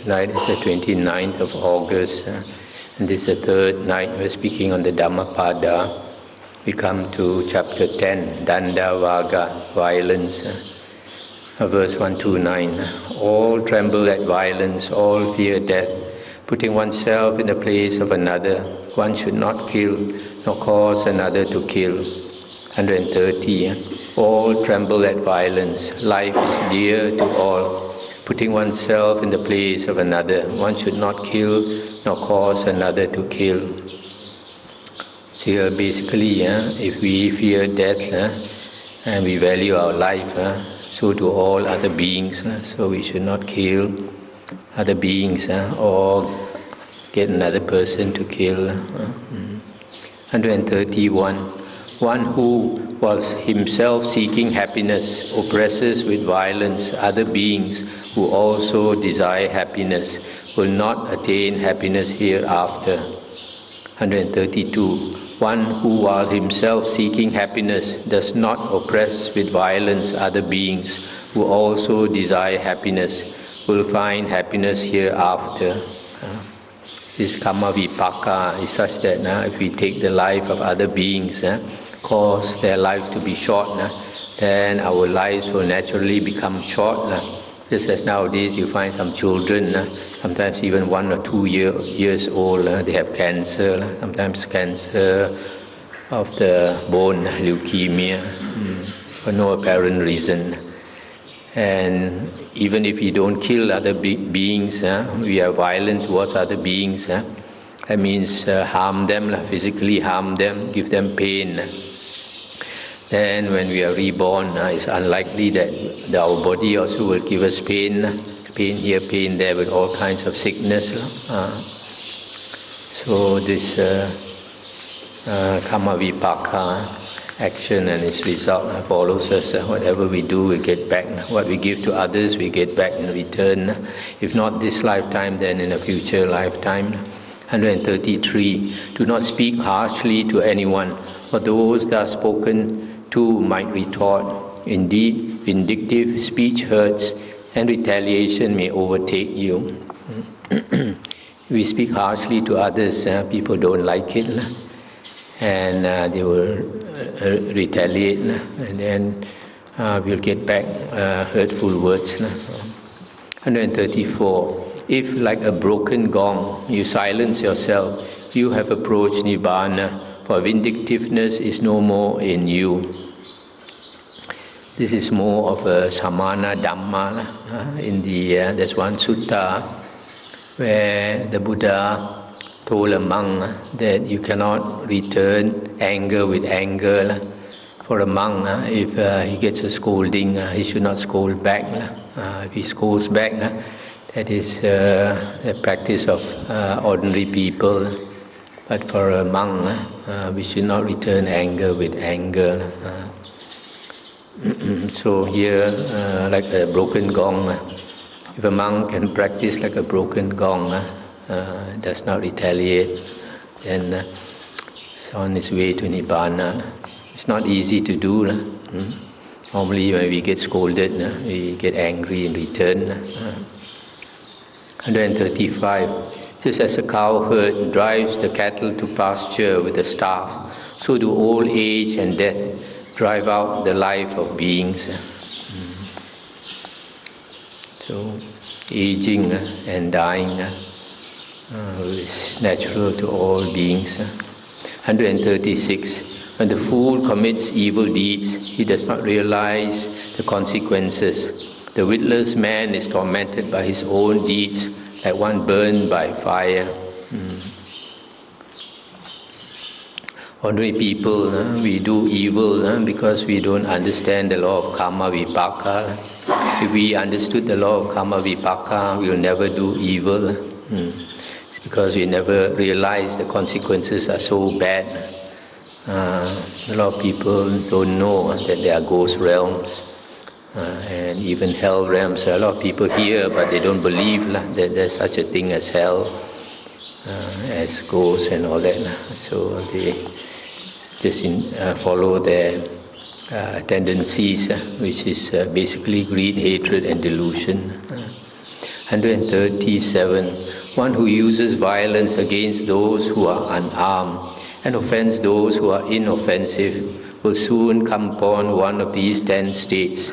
Tonight is the 29th of August, and this is the third night we're speaking on the Dhammapada. We come to chapter 10, Danda Varga, violence, verse 129. All tremble at violence, all fear death, putting oneself in the place of another. One should not kill, nor cause another to kill. 130. All tremble at violence, life is dear to all. Putting oneself in the place of another. One should not kill, nor cause another to kill. So basically, if we fear death and we value our life, so do all other beings. So we should not kill other beings or get another person to kill. 131. One who was himself seeking happiness oppresses with violence other beings who also desire happiness, will not attain happiness hereafter. 132. One who while himself seeking happiness does not oppress with violence other beings who also desire happiness, will find happiness hereafter. This karma vipaka is such that if we take the life of other beings, cause their life to be short, then our lives will naturally become short. Just as nowadays you find some children, sometimes even 1 or 2 years old, they have cancer, sometimes cancer of the bone, leukemia, for no apparent reason. And even if we don't kill other beings, we are violent towards other beings, that means harm them, physically harm them, give them pain. Then when we are reborn, it's unlikely that our body also will give us pain here, pain there, with all kinds of sickness. So this karma vipaka, action and its result follows us. Whatever we do, we get back. What we give to others, we get back in return. If not this lifetime, then in a future lifetime. 133. Do not speak harshly to anyone, for those thus spoken to might retort. Indeed, vindictive speech hurts, and retaliation may overtake you. We speak harshly to others, people don't like it, and they will retaliate, and then we'll get back hurtful words. 134. If, like a broken gong, you silence yourself, you have approached Nibbana, for vindictiveness is no more in you. This is more of a samana dhamma. There's one sutta where the Buddha told a monk that you cannot return anger with anger. For a monk, if he gets a scolding, he should not scold back. If he scolds back, that is the practice of ordinary people. But for a monk, we should not return anger with anger. So here, like a broken gong, if a monk can practice like a broken gong, does not retaliate, then it's on its way to Nibbana. It's not easy to do. Normally when we get scolded, we get angry in return. 135. Just as a cowherd drives the cattle to pasture with a staff, so do old age and death drive out the life of beings. So aging and dying is natural to all beings. 136. When the fool commits evil deeds, he does not realize the consequences. The witless man is tormented by his own deeds, like one burned by fire. Ordinary people, we do evil because we don't understand the law of karma vipaka. If we understood the law of karma vipaka, we will never do evil. It's because we never realize the consequences are so bad. A lot of people don't know that there are ghost realms and even hell realms. A lot of people hear, but they don't believe that there's such a thing as hell, as ghosts and all that. So they just follow their tendencies, which is basically greed, hatred and delusion. 137. One who uses violence against those who are unarmed and offends those who are inoffensive will soon come upon one of these 10 states.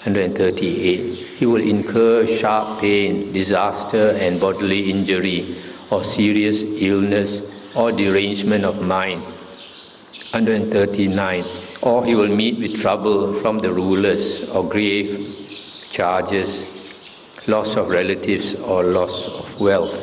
138. He will incur sharp pain, disaster and bodily injury, or serious illness or derangement of mind. 139. Or he will meet with trouble from the rulers or grave charges, loss of relatives or loss of wealth.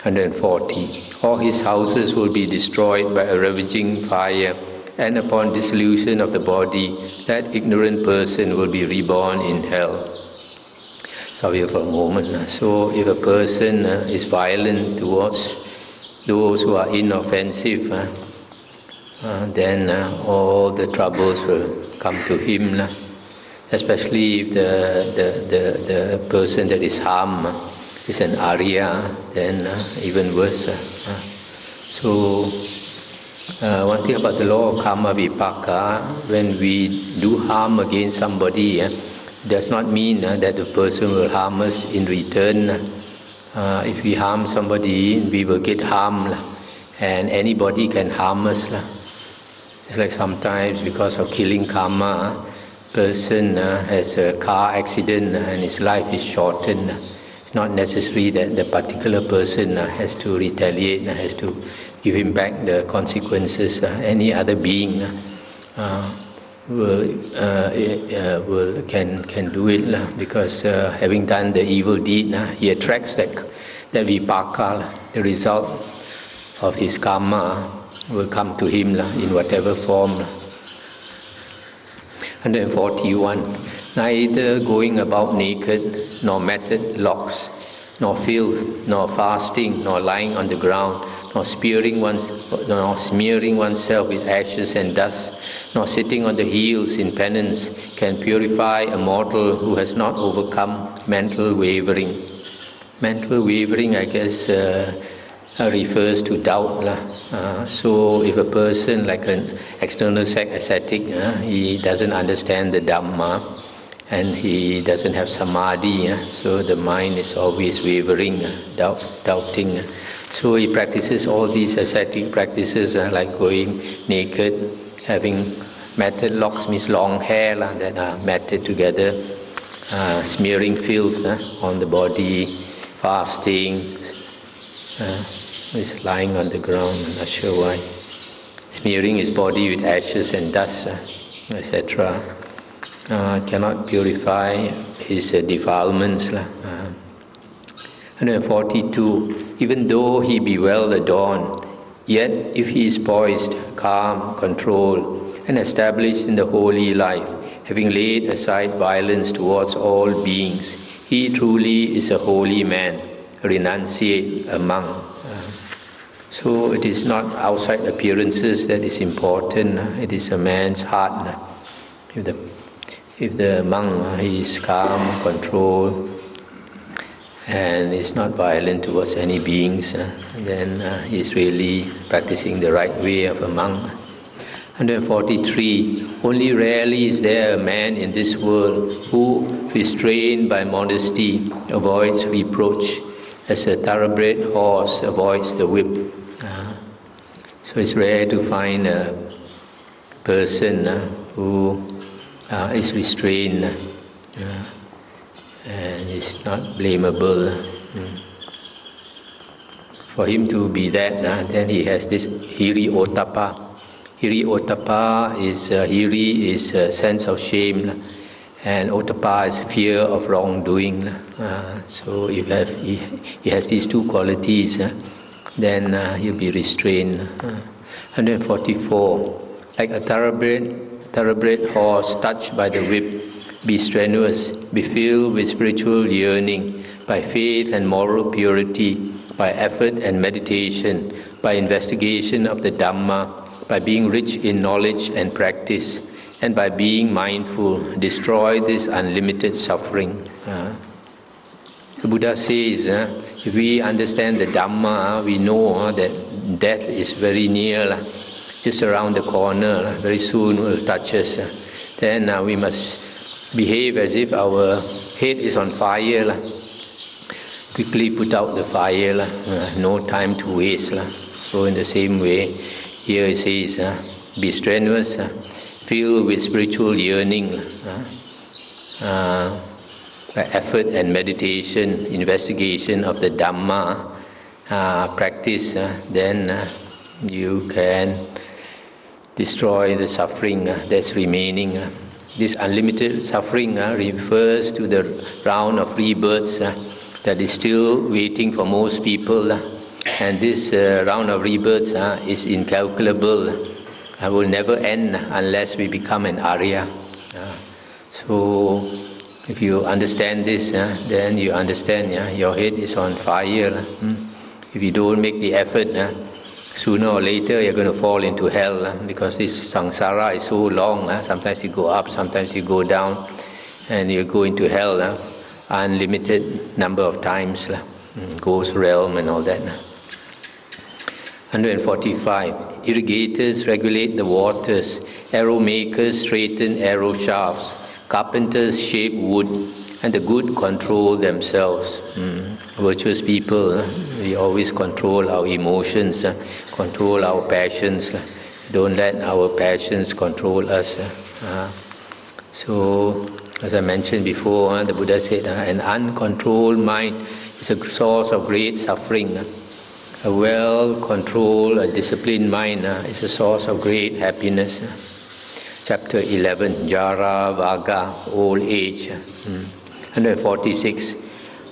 140. All his houses will be destroyed by a ravaging fire, and upon dissolution of the body, that ignorant person will be reborn in hell. So here for a moment. So if a person is violent towards those who are inoffensive, then all the troubles will come to him. Especially if the person that is harmed is an Arya, then even worse. So one thing about the law of karma vipaka, when we do harm against somebody, does not mean that the person will harm us in return. If we harm somebody, we will get harmed, and anybody can harm us. It's like sometimes because of killing karma, person has a car accident and his life is shortened. It's not necessary that the particular person has to retaliate, has to give him back the consequences. Any other being can do it, because having done the evil deed, he attracts that vipaka, the result of his karma will come to him in whatever form. 141. Neither going about naked, nor matted locks, nor filth, nor fasting, nor lying on the ground, nor smearing oneself with ashes and dust, nor sitting on the heels in penance can purify a mortal who has not overcome mental wavering. Mental wavering, I guess, refers to doubt. So if a person, like an external ascetic, he doesn't understand the Dhamma and he doesn't have samadhi, so the mind is always wavering, doubting. So he practices all these ascetic practices, like going naked, having matted locks, means long hair that are matted together, smearing filth on the body, fasting, is lying on the ground, I'm not sure why, smearing his body with ashes and dust, etc. Cannot purify his defilements. 142. Even though he be well adorned, yet if he is poised, calm, controlled, and established in the holy life, having laid aside violence towards all beings, he truly is a holy man, a renunciate, a monk. So it is not outside appearances that is important, it is a man's heart. If the monk is calm, controlled, and is not violent towards any beings, then he is really practicing the right way of a monk. 143. Only rarely is there a man in this world who, restrained by modesty, avoids reproach, as a thoroughbred horse avoids the whip. So it's rare to find a person who is restrained and is not blamable. For him to be that, then he has this hiri otapa. Hiri otapa is hiri is a sense of shame, and otapa is fear of wrongdoing. So if he has these two qualities, then he'll be restrained. 144. Like a thoroughbred horse touched by the whip, be strenuous, be filled with spiritual yearning, by faith and moral purity, by effort and meditation, by investigation of the Dhamma, by being rich in knowledge and practice, and by being mindful, destroy this unlimited suffering. The Buddha says, if we understand the Dhamma, we know that death is very near, just around the corner, very soon will touch us. Then we must behave as if our head is on fire. quickly put out the fire, no time to waste. So in the same way, here it says, be strenuous, filled with spiritual yearning, effort and meditation, investigation of the Dhamma, practice, then you can destroy the suffering that's remaining. This unlimited suffering refers to the round of rebirths that is still waiting for most people. And this round of rebirths is incalculable. Will never end unless we become an Arya. So if you understand this, then you understand your head is on fire. If you don't make the effort, sooner or later you're going to fall into hell, because this samsara is so long. Sometimes you go up, sometimes you go down, and you go into hell unlimited number of times, ghost realm and all that. 145. Irrigators regulate the waters, arrow makers straighten arrow shafts, carpenters shape wood, and the good control themselves. Virtuous people, we always control our emotions, control our passions. Don't let our passions control us. So, as I mentioned before, the Buddha said, an uncontrolled mind is a source of great suffering. A well-controlled, a disciplined mind is a source of great happiness. Chapter 11, Jarrah, Varga, old age. 146.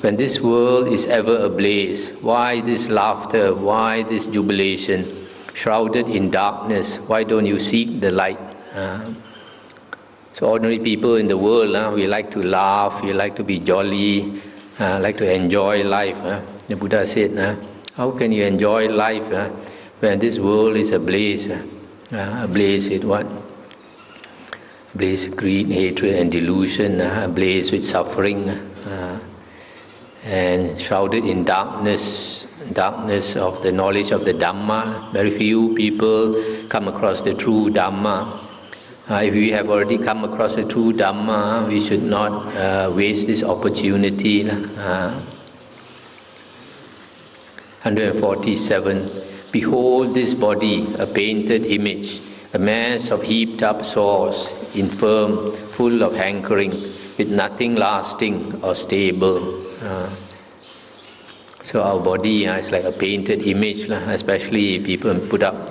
When this world is ever ablaze, why this laughter, why this jubilation? Shrouded in darkness, why don't you seek the light? So ordinary people in the world, we like to laugh, we like to be jolly, like to enjoy life. The Buddha said, how can you enjoy life when this world is ablaze? Ablaze with what? Ablaze with greed, hatred and delusion, ablaze with suffering, and shrouded in darkness of the knowledge of the Dhamma. Very few people come across the true Dhamma. If we have already come across the true Dhamma, we should not waste this opportunity. 147. Behold this body, a painted image, a mass of heaped up sores, infirm, full of hankering, with nothing lasting or stable. So our body is like a painted image, especially if people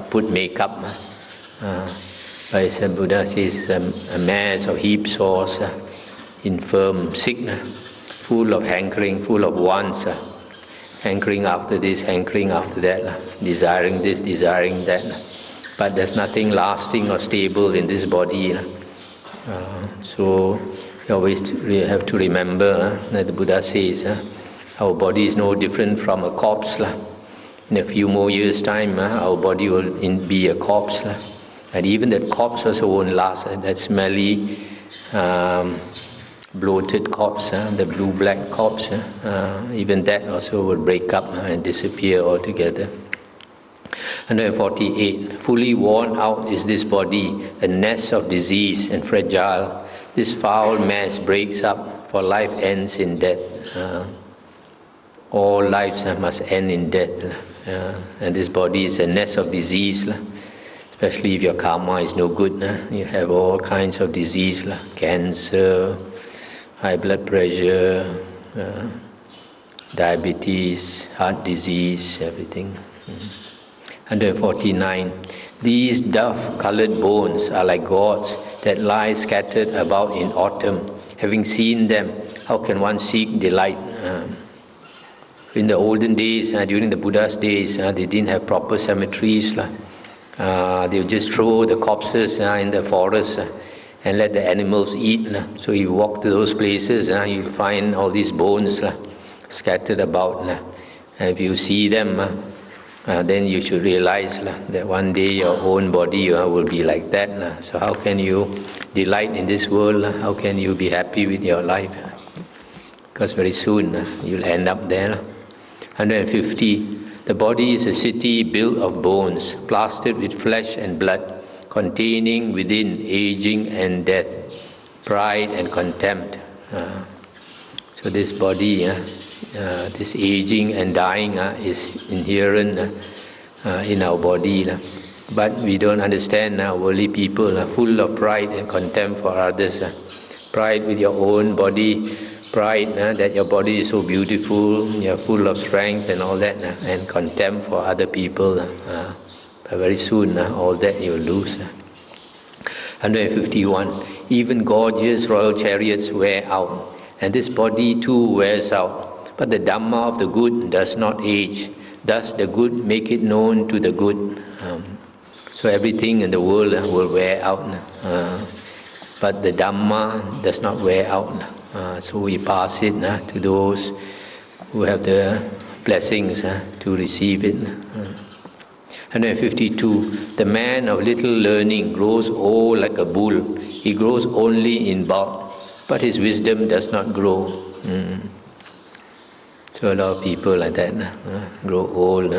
put makeup. As the Buddha says, a mass of heaped sores, infirm, sick, full of hankering, full of wants, hankering after this, hankering after that, desiring this, desiring that. But there's nothing lasting or stable in this body. So we always have to remember that the Buddha says, our body is no different from a corpse. In a few more years' time, our body will be a corpse. And even that corpse also won't last. That smelly, bloated corpse, the blue-black corpse, even that also will break up and disappear altogether. 148. Fully worn out is this body, a nest of disease and fragile. This foul mass breaks up, for life ends in death. All lives must end in death. And this body is a nest of disease. Especially if your karma is no good, you have all kinds of disease, cancer, high blood pressure, diabetes, heart disease, everything. 149. These dove-colored bones are like gods that lie scattered about in autumn. Having seen them, how can one seek delight? In the olden days, during the Buddha's days, they didn't have proper cemeteries. They would just throw the corpses in the forest and let the animals eat. So you walk to those places, you'll find all these bones scattered about. And if you see them, then you should realize that one day your own body will be like that. So how can you delight in this world? How can you be happy with your life? Because very soon you'll end up there. 150. The body is a city built of bones, plastered with flesh and blood, containing within aging and death, pride and contempt. So this body this aging and dying is inherent in our body. But we don't understand worldly people are full of pride and contempt for others. Pride with your own body, pride that your body is so beautiful, you're full of strength and all that, and contempt for other people. But very soon all that you will lose. 151. Even gorgeous royal chariots wear out, and this body too wears out. But the Dhamma of the good does not age. Thus the good make it known to the good. So everything in the world will wear out. But the Dhamma does not wear out. So we pass it to those who have the blessings to receive it. 152. The man of little learning grows old like a bull. He grows only in bulk, but his wisdom does not grow. So a lot of people like that grow old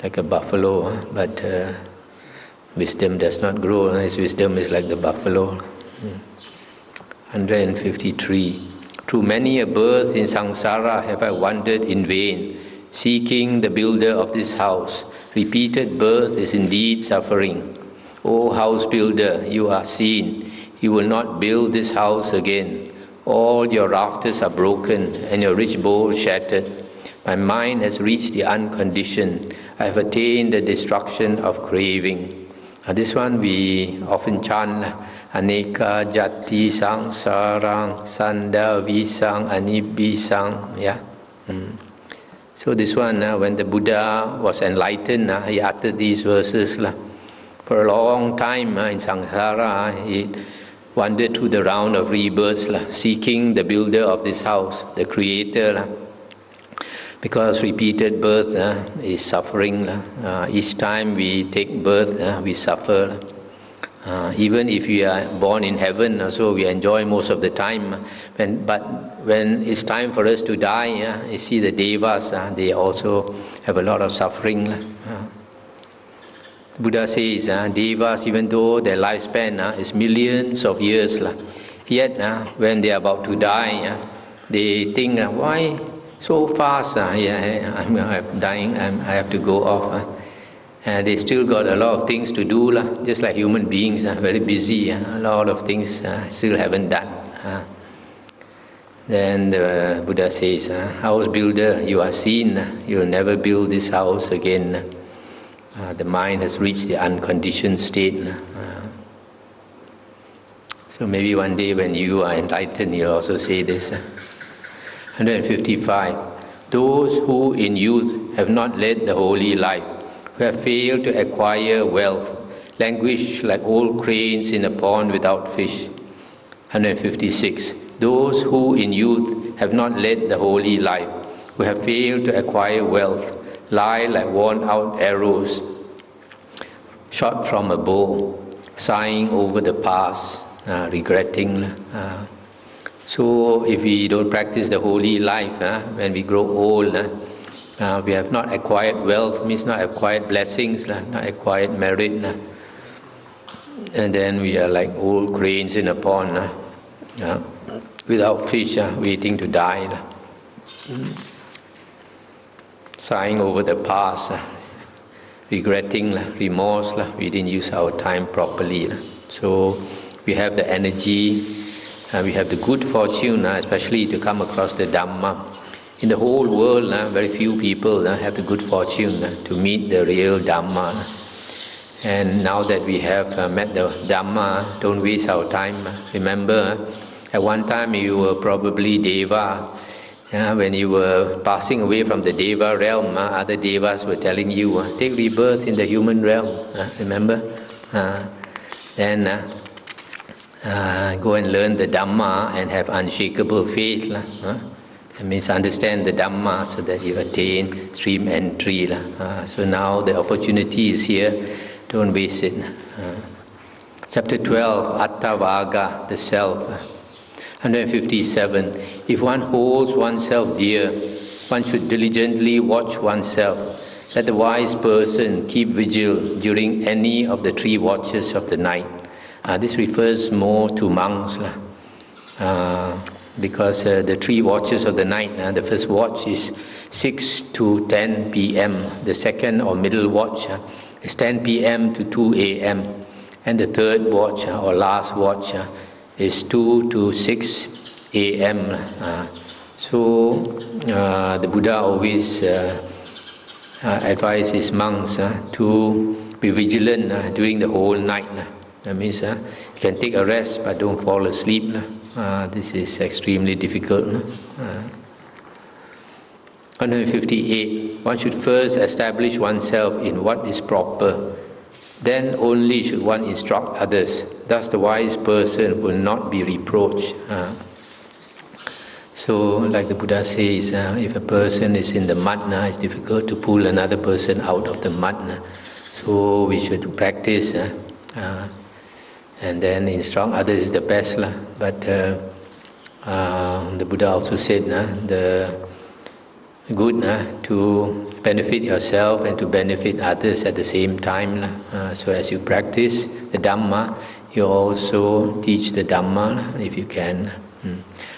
like a buffalo, but wisdom does not grow. His wisdom is like the buffalo. 153. Through many a birth in samsara have I wandered in vain, seeking the builder of this house. Repeated birth is indeed suffering. O house builder, you are seen. You will not build this house again. All your rafters are broken and your rich bowl shattered. My mind has reached the unconditioned. I have attained the destruction of craving. This one we often chant. Aneka jati sangsarang sanda visang anibisang. Yeah. So this one, when the Buddha was enlightened, he uttered these verses. For a long time in samsara, he wandered through the round of rebirths, seeking the builder of this house, the creator. Because repeated birth is suffering. Each time we take birth, we suffer. Even if we are born in heaven, so we enjoy most of the time. But when it's time for us to die, you see the devas, they also have a lot of suffering. Buddha says, devas, even though their lifespan is millions of years, yet when they are about to die, they think, why so fast? I'm dying, I have to go off. And they still got a lot of things to do, just like human beings are very busy. A lot of things still haven't done. Then the Buddha says, house builder, you are seen. You will never build this house again. The mind has reached the unconditioned state. So maybe one day when you are enlightened, you'll also say this. 155. Those who in youth have not led the holy life, who have failed to acquire wealth, languish like old cranes in a pond without fish. 156. Those who in youth have not led the holy life, who have failed to acquire wealth, lie like worn-out arrows shot from a bow, sighing over the past, regretting. So if we don't practice the holy life, when we grow old, we have not acquired wealth, means not acquired blessings, not acquired merit. And then we are like old cranes in a pond, without fish, waiting to die. Sighing over the past, regretting, remorse, we didn't use our time properly. So we have the energy, we have the good fortune, especially to come across the Dhamma. In the whole world, very few people have the good fortune to meet the real Dhamma. And now that we have met the Dhamma, don't waste our time. Remember, at one time you were probably Deva. When you were passing away from the Deva realm, other Devas were telling you, take rebirth in the human realm. Remember? Then go and learn the Dhamma and have unshakable faith. That means understand the Dhamma so that you attain stream entry. So now the opportunity is here, don't waste it. Chapter 12, Atta Varga, the self. 157. If one holds oneself dear, one should diligently watch oneself. Let the wise person keep vigil during any of the 3 watches of the night. This refers more to monks. because the 3 watches of the night, the first watch is 6 to 10 p.m. The second or middle watch is 10 p.m. to 2 a.m. And the third watch or last watch is 2 to 6 a.m. So the Buddha always advised his monks to be vigilant during the whole night. That means you can take a rest but don't fall asleep. This is extremely difficult. 158. One should first establish oneself in what is proper. Then only should one instruct others. Thus the wise person will not be reproached. So, like the Buddha says, if a person is in the mud, it's difficult to pull another person out of the mud. So we should practice and then instruct others is the best. But the Buddha also said the good to benefit yourself and to benefit others at the same time. So as you practice the Dhamma, you also teach the Dhamma if you can.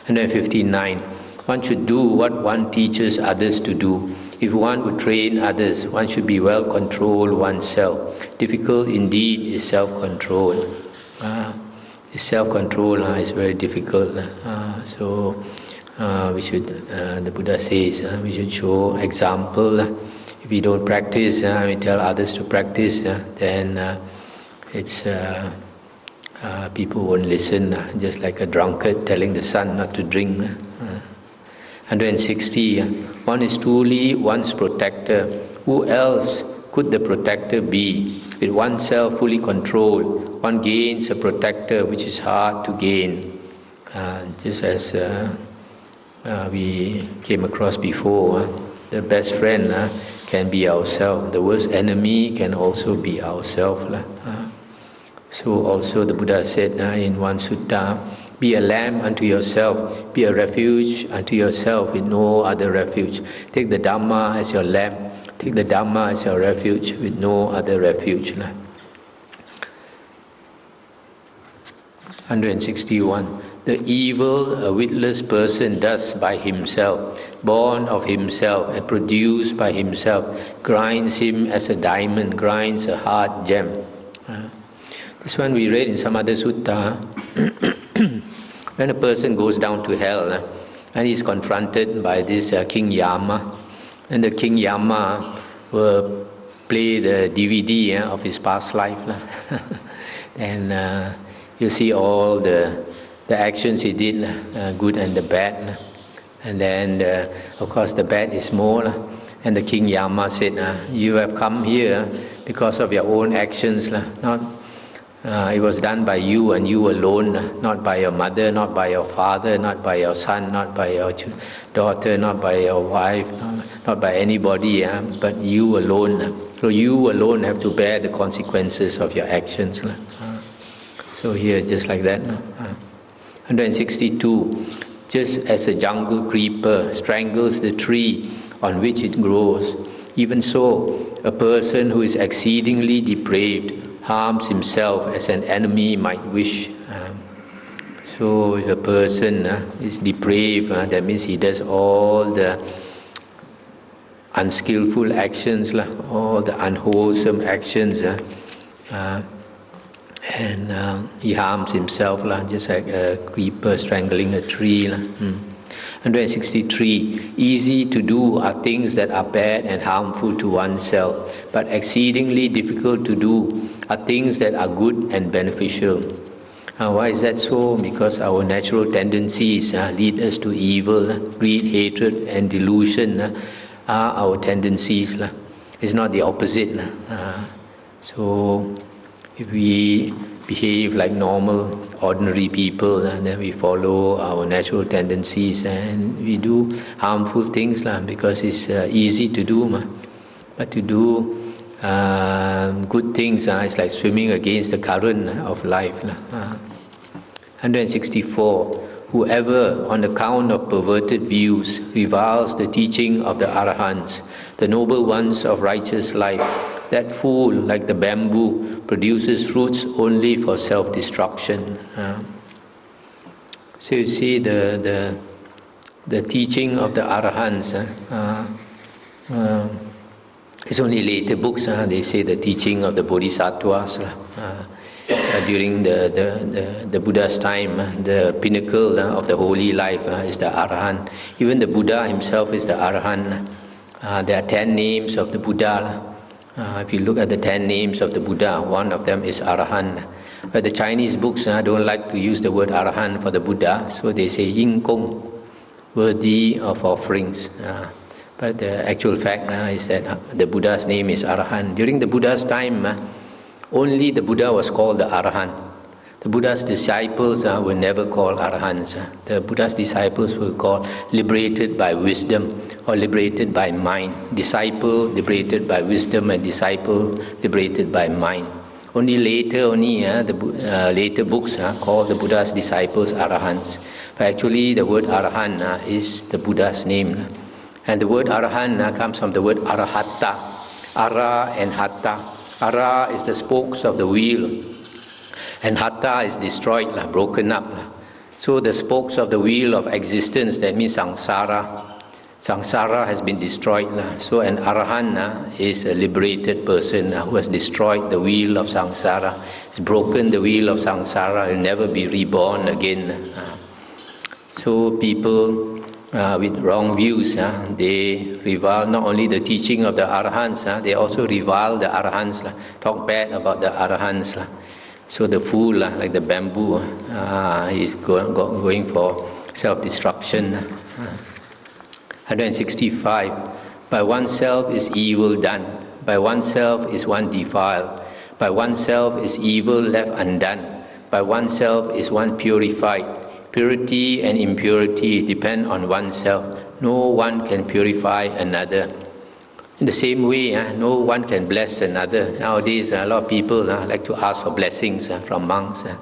159. One should do what one teaches others to do. If one would train others, one should be well controlled oneself. Difficult indeed is self-control. Self-control is very difficult. So we should, the Buddha says, we should show example. If we don't practice, we tell others to practice, then it's people won't listen, just like a drunkard telling the son not to drink. 160. One is truly one's protector. Who else could the protector be? With oneself fully controlled, one gains a protector which is hard to gain. Just as we came across before, the best friend can be ourselves. The worst enemy can also be ourselves. So also the Buddha said in one sutta, be a lamp unto yourself, be a refuge unto yourself with no other refuge. Take the Dhamma as your lamp, take the Dhamma as your refuge with no other refuge. 161. The evil a witless person does by himself, born of himself and produced by himself, grinds him as a diamond, grinds a hard gem. This one we read in some other sutta. When a person goes down to hell and he's confronted by this King Yama, and the King Yama will play the DVD of his past life. And you see all the actions he did, good and the bad. And then, of course, the bad is more. And the King Yama said, you have come here because of your own actions. It was done by you and you alone, not by your mother, not by your father, not by your son, not by your daughter, not by your wife, not by anybody, but you alone. So you alone have to bear the consequences of your actions. So here, just like that. 162. Just as a jungle creeper strangles the tree on which it grows, even so, a person who is exceedingly depraved harms himself as an enemy might wish. So if a person is depraved, that means he does all the unskillful actions, all the unwholesome actions, and he harms himself, just like a creeper strangling a tree. 163. Easy to do are things that are bad and harmful to oneself, but exceedingly difficult to do are things that are good and beneficial. Why is that so? Because our natural tendencies lead us to evil. Greed, hatred and delusion are our tendencies. It's not the opposite. So if we behave like normal, ordinary people, and then we follow our natural tendencies and we do harmful things because it's easy to do. But to do good things is like swimming against the current of life. 164. Whoever, on account of perverted views, reviles the teaching of the Arahants, the noble ones of righteous life, that fool, like the bamboo, produces fruits only for self-destruction. So you see the teaching of the Arahants, it's only later books, they say the teaching of the Bodhisattvas. During the Buddha's time, the pinnacle of the holy life is the Arahant. Even the Buddha himself is the Arahant. There are 10 names of the Buddha. If you look at the 10 names of the Buddha, one of them is Arahant. But the Chinese books don't like to use the word Arahant for the Buddha, so they say Yin Kong, worthy of offerings. But the actual fact is that the Buddha's name is Arahant. During the Buddha's time, only the Buddha was called the Arahant. The Buddha's disciples were never called Arahants. The Buddha's disciples were called liberated by wisdom or liberated by mind. Disciple liberated by wisdom and disciple liberated by mind. Only later, the later books call the Buddha's disciples Arahants. But actually the word Arahant is the Buddha's name. And the word Arahant comes from the word Arahata. Ara and Hatta. Ara is the spokes of the wheel, and Hatta is destroyed, broken up. So the spokes of the wheel of existence, that means samsara. Samsara has been destroyed. So an Arahant is a liberated person who has destroyed the wheel of samsara. He's broken the wheel of samsara, will never be reborn again. So people with wrong views, they revile not only the teaching of the Arahants, they also revile the Arahants, talk bad about the Arahants. So the fool, like the bamboo, is going for self-destruction. 165. By oneself is evil done. By oneself is one defiled. By oneself is evil left undone. By oneself is one purified. Purity and impurity depend on oneself. No one can purify another. In the same way, no one can bless another. Nowadays, a lot of people like to ask for blessings from monks. Not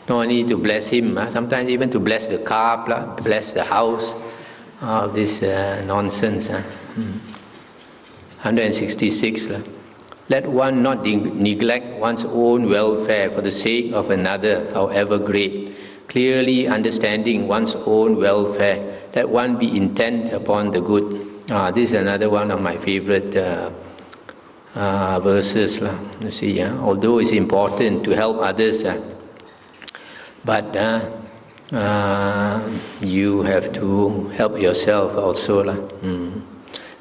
only to bless him, sometimes even to bless the car, bless the house. All this nonsense. 166. Let one not neglect one's own welfare for the sake of another, however great. Clearly understanding one's own welfare, let one be intent upon the good. This is another one of my favorite verses. You see, although it's important to help others, but you have to help yourself also.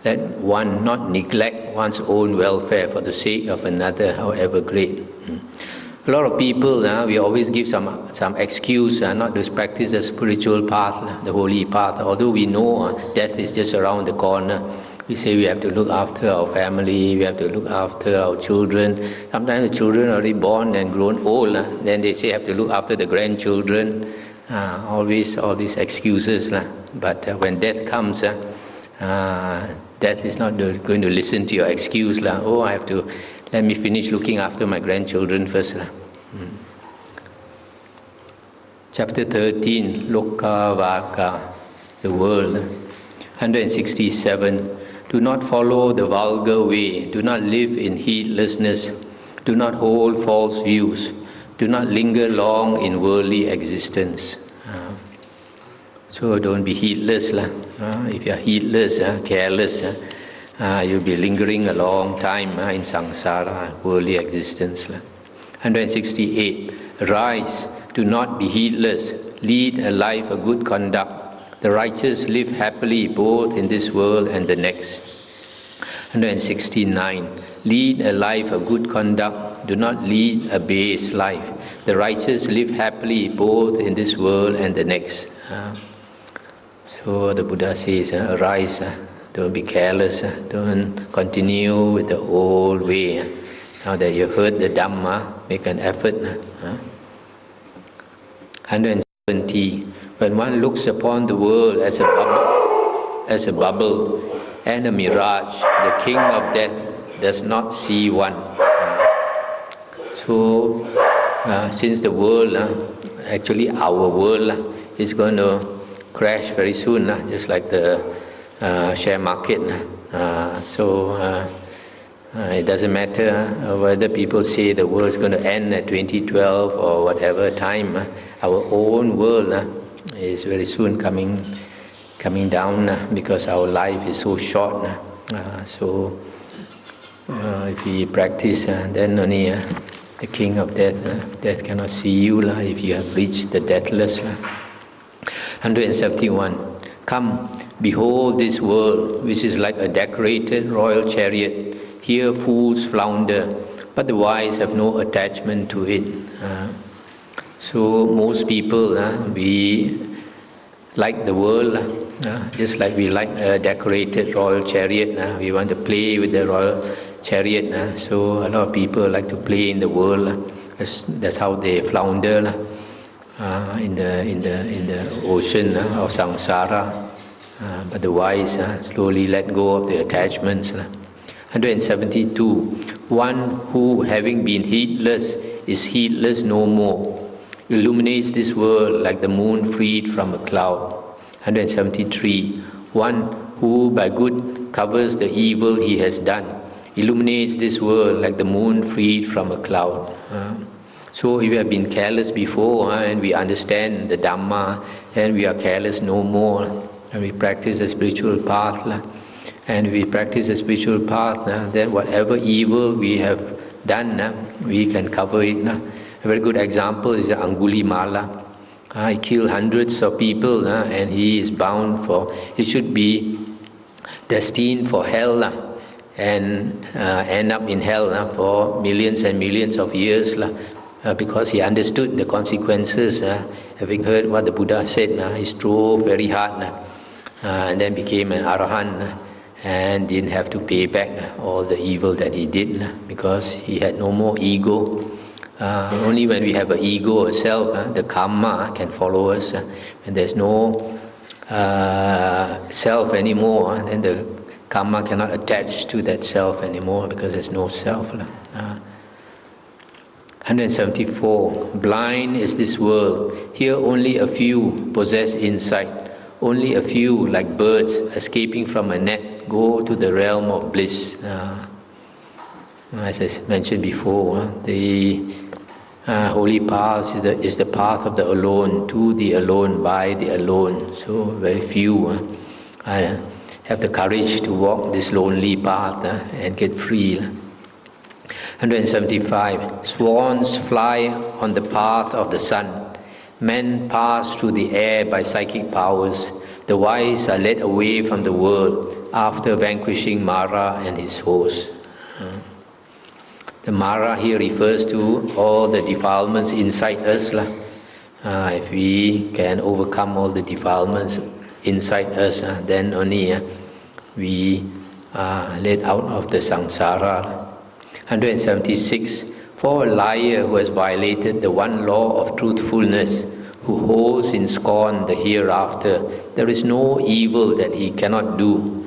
Let one not neglect one's own welfare for the sake of another, however great. A lot of people, we always give some excuse not to practice the spiritual path, the holy path. Although we know death is just around the corner, we say we have to look after our family, we have to look after our children. Sometimes the children are already born and grown old, then they say have to look after the grandchildren. Always all these excuses. But when death comes, death is not going to listen to your excuse. Oh, I have to. Let me finish looking after my grandchildren first. Chapter 13, Loka Varga, the world. 167. Do not follow the vulgar way. Do not live in heedlessness. Do not hold false views. Do not linger long in worldly existence. So don't be heedless. If you are heedless, careless, you'll be lingering a long time in samsara, worldly existence. 168. Arise, do not be heedless, lead a life of good conduct. The righteous live happily both in this world and the next. 169. Lead a life of good conduct, do not lead a base life. The righteous live happily both in this world and the next. So the Buddha says, arise. Don't be careless. Don't continue with the old way. Now that you've heard the Dhamma, make an effort. 170. When one looks upon the world as a bubble and a mirage, the king of death does not see one. So, since the world, actually our world, is going to crash very soon, just like the share market. It doesn't matter whether people say the world is going to end at 2012 or whatever time. Our own world is very soon coming down because our life is so short. So if we practice, then only the king of death cannot see you if you have reached the deathless. 171. Come, behold this world, which is like a decorated royal chariot. Here fools flounder, but the wise have no attachment to it. So most people, we like the world, just like we like a decorated royal chariot. We want to play with the royal chariot. So a lot of people like to play in the world. That's how they flounder in the ocean of samsara. But the wise slowly let go of the attachments. 172. One who, having been heedless, is heedless no more, illuminates this world like the moon freed from a cloud. 173. One who by good covers the evil he has done, illuminates this world like the moon freed from a cloud. So if we have been careless before and we understand the Dhamma, then we are careless no more. And we practice the spiritual path. And we practice the spiritual path, then whatever evil we have done, we can cover it. A very good example is Angulimala. He killed hundreds of people, and he is bound for, he should be destined for hell and end up in hell for millions and millions of years because he understood the consequences. Having heard what the Buddha said, he strove very hard and then became an Arahant. And didn't have to pay back all the evil that he did because he had no more ego. Only when we have an ego, a self, the karma can follow us. When there's no self anymore, then the karma cannot attach to that self anymore because there's no self. 174. Blind is this world. Here only a few possess insight. Only a few, like birds escaping from a net, go to the realm of bliss. As I mentioned before, the holy path is the path of the alone, to the alone, by the alone. So very few have the courage to walk this lonely path and get free. 175. Swans fly on the path of the sun. Men pass through the air by psychic powers. The wise are led away from the world after vanquishing Mara and his host. The Mara here refers to all the defilements inside us. If we can overcome all the defilements inside us, then only we are led out of the samsara. 176. For a liar who has violated the one law of truthfulness, who holds in scorn the hereafter, there is no evil that he cannot do.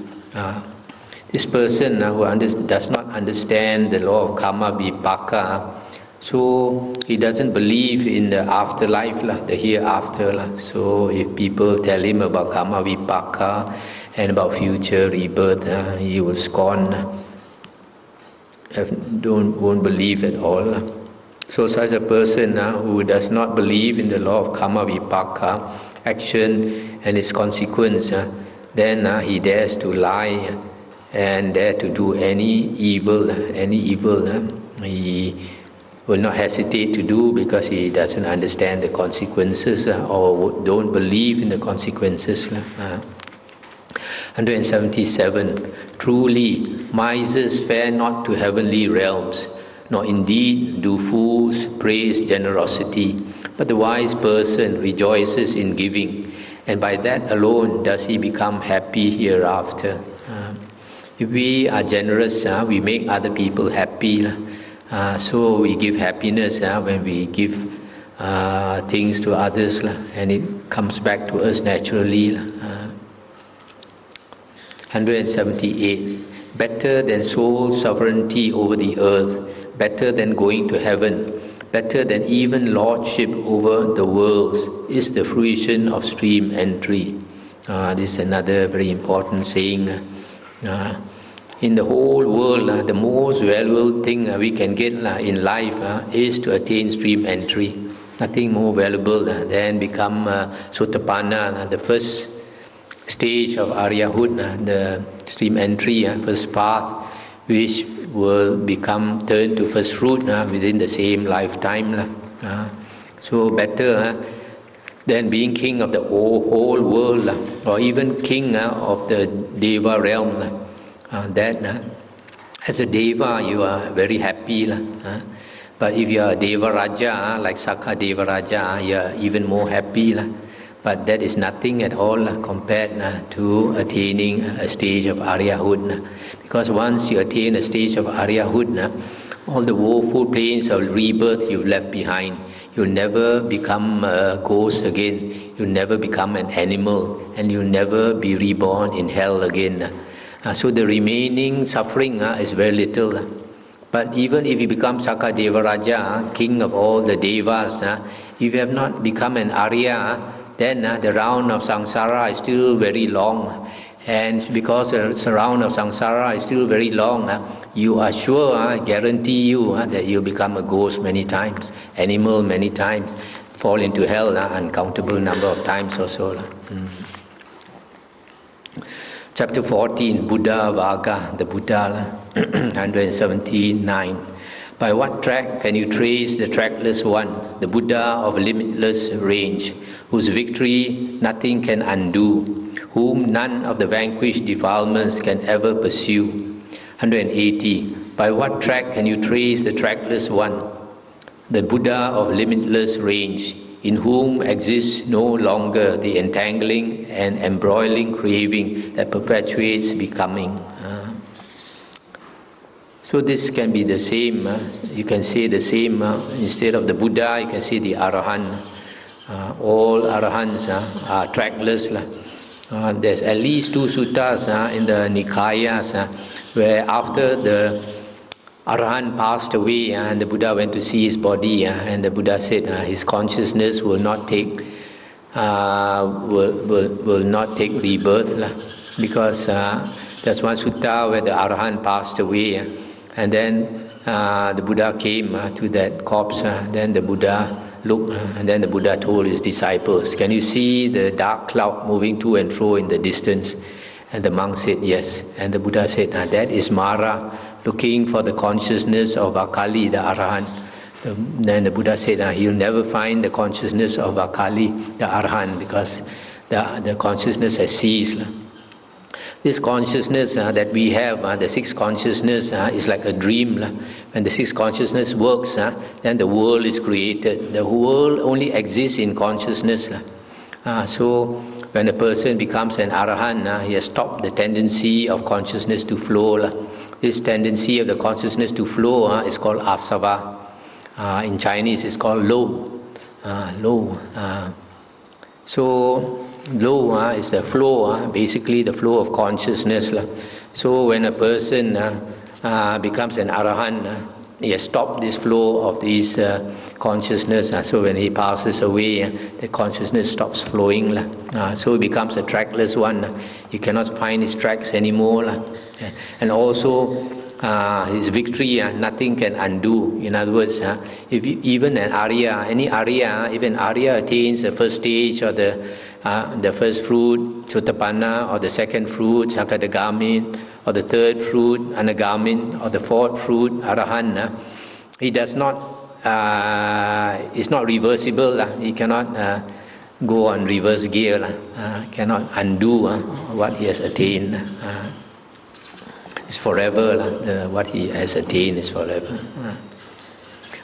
This person who does not understand the law of karma vipaka, so he doesn't believe in the afterlife, the hereafter. So if people tell him about karma vipaka and about future rebirth, he will scorn, won't believe at all. So such a person who does not believe in the law of karma vipaka, action and its consequence, then he dares to lie and dare to do any evil. He will not hesitate to do because he doesn't understand the consequences or don't believe in the consequences. 177. Truly, misers fare not to heavenly realms, nor indeed do fools praise generosity, but the wise person rejoices in giving, and by that alone does he become happy hereafter. If we are generous, we make other people happy. So we give happiness when we give things to others, and it comes back to us naturally. 178. Better than sole sovereignty over the earth, better than going to heaven, better than even lordship over the worlds, is the fruition of stream entry. This is another very important saying. In the whole world, the most valuable thing we can get in life is to attain stream entry. nothing more valuable than become Sotapanna, the first stage of Aryahood, the stream entry, first path, which will become turned to first fruit within the same lifetime. So better than being king of the whole world, or even king of the Deva realm. That as a Deva you are very happy. But if you are a Deva Raja, like Sakha Deva Raja, you are even more happy. But that is nothing at all compared to attaining a stage of Aryahood. Because once you attain a stage of Aryahood, all the woeful pains of rebirth you've left behind. You'll never become a ghost again. You'll never become an animal. And you'll never be reborn in hell again. So the remaining suffering is very little. But even if you become Sakha Deva Raja, king of all the Devas, if you have not become an Arya, then the round of samsara is still very long. And because the round of samsara is still very long, you are sure, I guarantee you, that you'll become a ghost many times, animal many times, fall into hell uncountable number of times or so. Chapter 14, Buddha Varga, the Buddha, 179. By what track can you trace the trackless one, the Buddha of limitless range, whose victory nothing can undo, whom none of the vanquished defilements can ever pursue? 180. By what track can you trace the trackless one, the Buddha of limitless range, in whom exists no longer the entangling and embroiling craving that perpetuates becoming? So this can be the same. You can say the same. Instead of the Buddha, you can say the Arahant. All Arahants are trackless. There's at least 2 suttas in the Nikayas where after the Arahant passed away and the Buddha went to see his body, and the Buddha said his consciousness will not take rebirth, because that's one sutta where the Arahant passed away, and then the Buddha came to that corpse. Then the Buddha looked, and then the Buddha told his disciples, "Can you see the dark cloud moving to and fro in the distance?" And the monk said, "Yes." And the Buddha said, "That is Mara, looking for the consciousness of Akali, the Arahant." Then the Buddha said, "He'll never find the consciousness of Akali, the Arahant, because the consciousness has ceased." This consciousness that we have, the 6th consciousness, is like a dream. When the 6th consciousness works, then the world is created. The world only exists in consciousness. So when a person becomes an Arahant, he has stopped the tendency of consciousness to flow. This tendency of the consciousness to flow is called asava. In Chinese it's called lo. So lo is the flow, basically the flow of consciousness. So when a person becomes an Arahant, he has stopped this flow of this consciousness. So when he passes away, the consciousness stops flowing. So he becomes a trackless one. He cannot find his tracks anymore. And also his victory, nothing can undo. In other words, if even an Arya, any Arya, even Arya attains the first stage or the first fruit, Sotapanna, or the second fruit, Sakadagami, or the third fruit, Anagamin, or the fourth fruit, Arahant, he does not, it's not reversible. He cannot go on reverse gear, cannot undo what he has attained. It's forever, what he has attained is forever.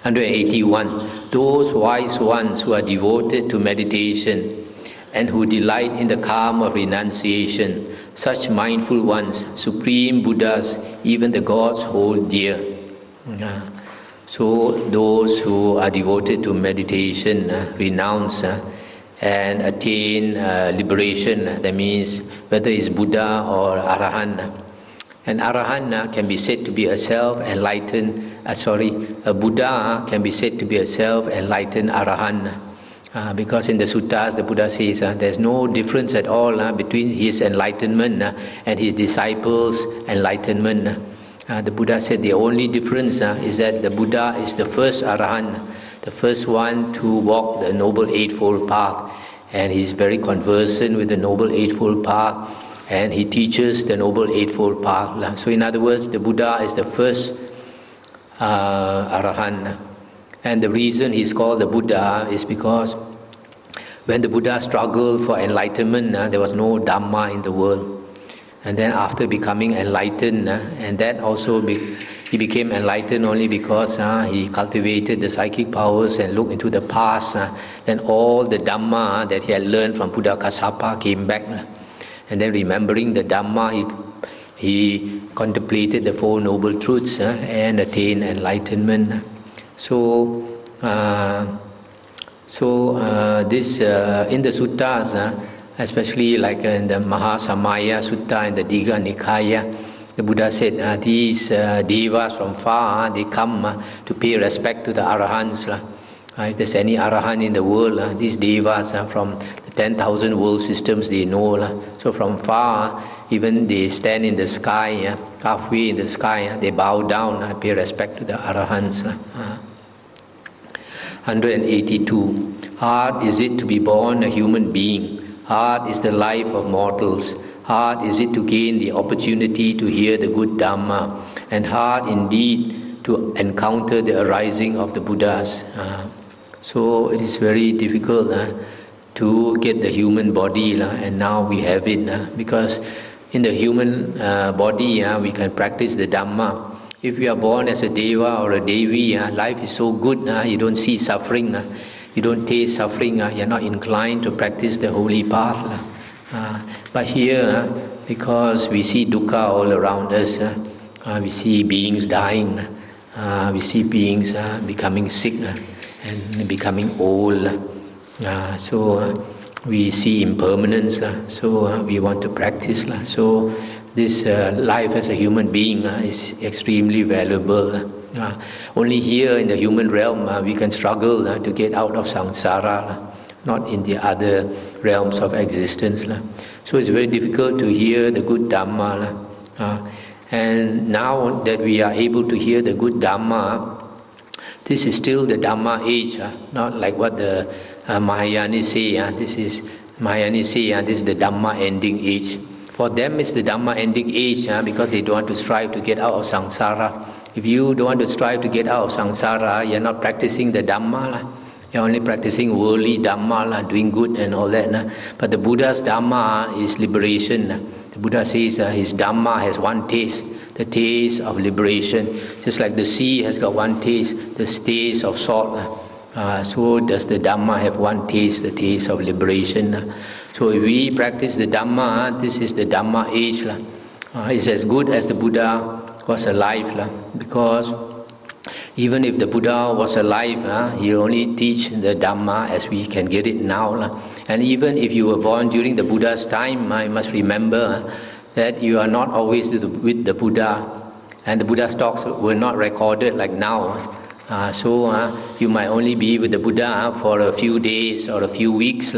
181. Those wise ones who are devoted to meditation and who delight in the calm of renunciation, such mindful ones, supreme Buddhas, even the gods hold dear. So those who are devoted to meditation, renounce and attain liberation, that means whether it's Buddha or Arahant. An Arahant can be said to be a self-enlightened, a Buddha can be said to be a self-enlightened Arahant. Because in the suttas, the Buddha says there's no difference at all between his enlightenment and his disciples' enlightenment. The Buddha said the only difference is that the Buddha is the first Arahant. the first one to walk the Noble Eightfold Path. And he's very conversant with the Noble Eightfold Path, and he teaches the Noble Eightfold Path. So in other words, the Buddha is the first Arahant. And the reason he's called the Buddha is because when the Buddha struggled for enlightenment, there was no Dhamma in the world. And then after becoming enlightened, and that also he became enlightened only because he cultivated the psychic powers and looked into the past. Then all the Dhamma that he had learned from Buddha Kassapa came back. And then remembering the Dhamma, he contemplated the Four Noble Truths and attained enlightenment. So this in the suttas, especially like in the Mahasamaya Sutta and the Digha Nikaya, the Buddha said these devas from far, they come to pay respect to the Arahants. If there's any Arahant in the world, these devas from the 10,000 world systems they know. So from far, even they stand in the sky, halfway in the sky, they bow down, pay respect to the Arahants. 182. Hard is it to be born a human being. Hard is the life of mortals. Hard is it to gain the opportunity to hear the good Dhamma. And hard indeed to encounter the arising of the Buddhas. So it is very difficult to get the human body, and now we have it. Because in the human body, we can practice the Dhamma. If you are born as a Deva or a Devi, life is so good, you don't see suffering, you don't taste suffering, you're not inclined to practice the holy path. But here, because we see dukkha all around us, we see beings dying, we see beings becoming sick and becoming old. So we see impermanence, so we want to practice. So this life as a human being is extremely valuable. Only here in the human realm we can struggle to get out of samsara, not in the other realms of existence. So it's very difficult to hear the good Dhamma. And now that we are able to hear the good Dhamma, this is still the Dhamma age, not like what the Mahayanis say. This is the Dhamma ending age. For them it's the Dhamma ending age because they don't want to strive to get out of samsara. If you don't want to strive to get out of samsara, you're not practicing the Dhamma. You're only practicing worldly Dhamma, doing good and all that. But the Buddha's Dhamma is liberation. The Buddha says his Dhamma has one taste, the taste of liberation. Just like the sea has got one taste, the taste of salt. So does the Dhamma have one taste, the taste of liberation. So if we practice the Dhamma, this is the Dhamma age. It's as good as the Buddha was alive. Because even if the Buddha was alive, he only teach the Dhamma as we can get it now. And even if you were born during the Buddha's time, you must remember that you are not always with the Buddha. And the Buddha's talks were not recorded like now. So you might only be with the Buddha for a few days or a few weeks.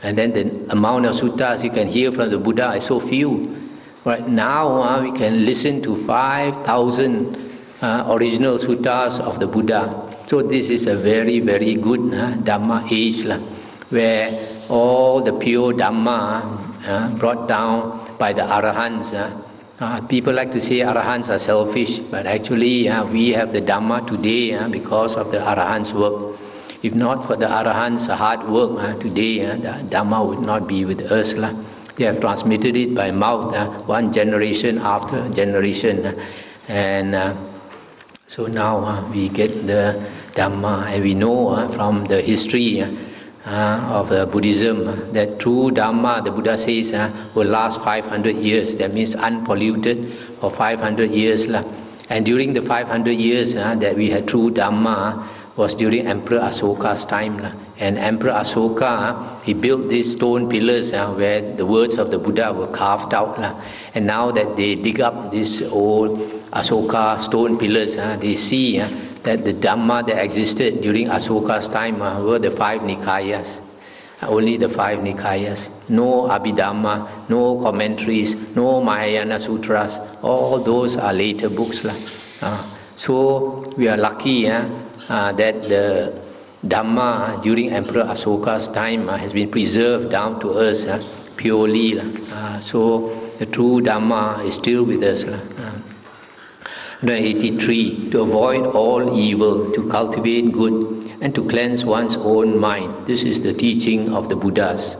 And then the amount of suttas you can hear from the Buddha is so few. Right now we can listen to 5,000 original suttas of the Buddha. So this is a very, very good Dhamma age where all the pure Dhamma brought down by the Arahants. People like to say Arahants are selfish, but actually we have the Dhamma today because of the Arahants' work. If not for the Arahants' hard work today, the Dhamma would not be with us. They have transmitted it by mouth, one generation after generation. And so now we get the Dhamma, and we know from the history of Buddhism that true Dhamma, the Buddha says, will last 500 years. That means unpolluted for 500 years. And during the 500 years that we had true Dhamma was during Emperor Asoka's time. And Emperor Asoka, he built these stone pillars where the words of the Buddha were carved out. And now that they dig up these old Asoka stone pillars, they see that the Dhamma that existed during Asoka's time were the 5 Nikayas. Only the 5 Nikayas. No Abhidhamma, no commentaries, no Mahayana Sutras. All those are later books. So we are lucky that Dhamma during Emperor Asoka's time has been preserved down to us purely. So the true Dhamma is still with us. 183. To avoid all evil, to cultivate good, and to cleanse one's own mind. This is the teaching of the Buddhas.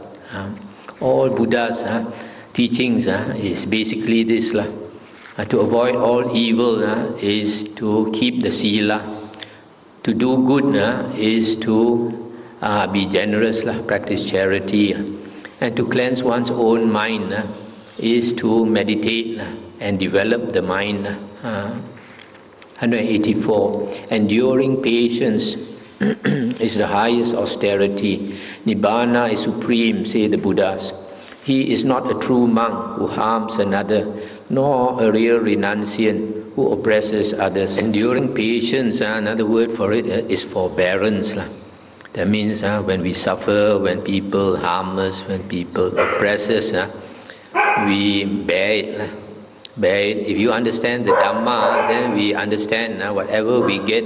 All Buddhas' teachings is basically this. To avoid all evil is to keep the sila. To do good is to be generous, practice charity. And to cleanse one's own mind is to meditate and develop the mind. 184. Enduring patience is the highest austerity. Nibbana is supreme, say the Buddhas. He is not a true monk who harms another, nor a real renunciant who oppresses others. Enduring patience, another word for it is forbearance. That means when we suffer, when people harm us, when people oppress us, we bear it. If you understand the Dhamma, then we understand whatever we get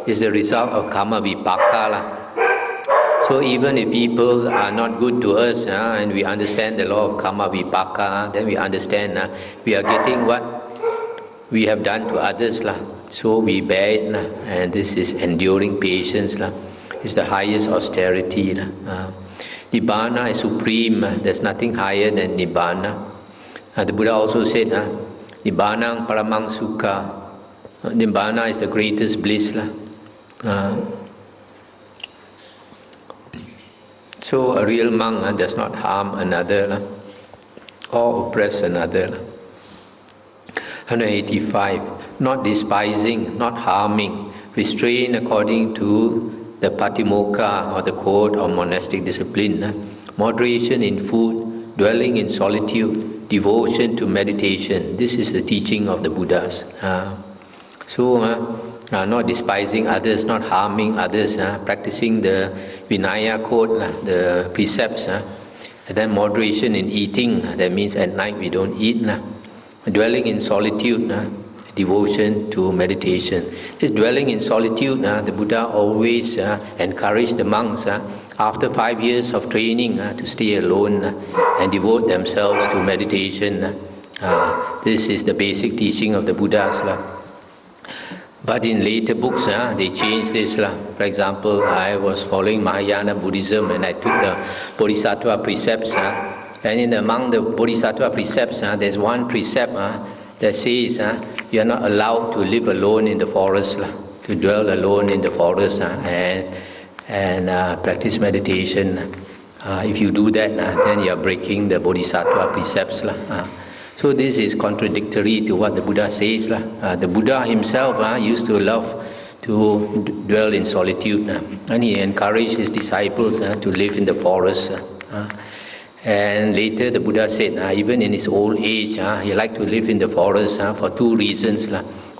is the result of karma vipaka. So even if people are not good to us and we understand the law of karma vipaka, then we understand we are getting what we have done to others. So we bear it, and this is enduring patience. It's the highest austerity. Nibbana is supreme. There's nothing higher than Nibbana. The Buddha also said, Nibbanang paramang sukha. Nibbana is the greatest bliss. So a real monk does not harm another or oppress another. 185. Not despising, not harming, restrain according to the patimokkha or the code of monastic discipline. Moderation in food, dwelling in solitude, devotion to meditation. This is the teaching of the Buddhas. Not despising others, not harming others, practicing the Vinaya code, the precepts. And then moderation in eating, that means at night we don't eat. Dwelling in solitude, devotion to meditation. This dwelling in solitude, the Buddha always encouraged the monks after 5 years of training to stay alone and devote themselves to meditation. This is the basic teaching of the Buddhas. But in later books, they changed this. For example, I was following Mahayana Buddhism and I took the Bodhisattva precepts. And among the Bodhisattva precepts, there's one precept that says you are not allowed to live alone in the forest, to dwell alone in the forest and practice meditation. If you do that, then you are breaking the Bodhisattva precepts. So this is contradictory to what the Buddha says. The Buddha himself used to love to dwell in solitude, and he encouraged his disciples to live in the forest. And later the Buddha said, even in his old age, he liked to live in the forest for two reasons.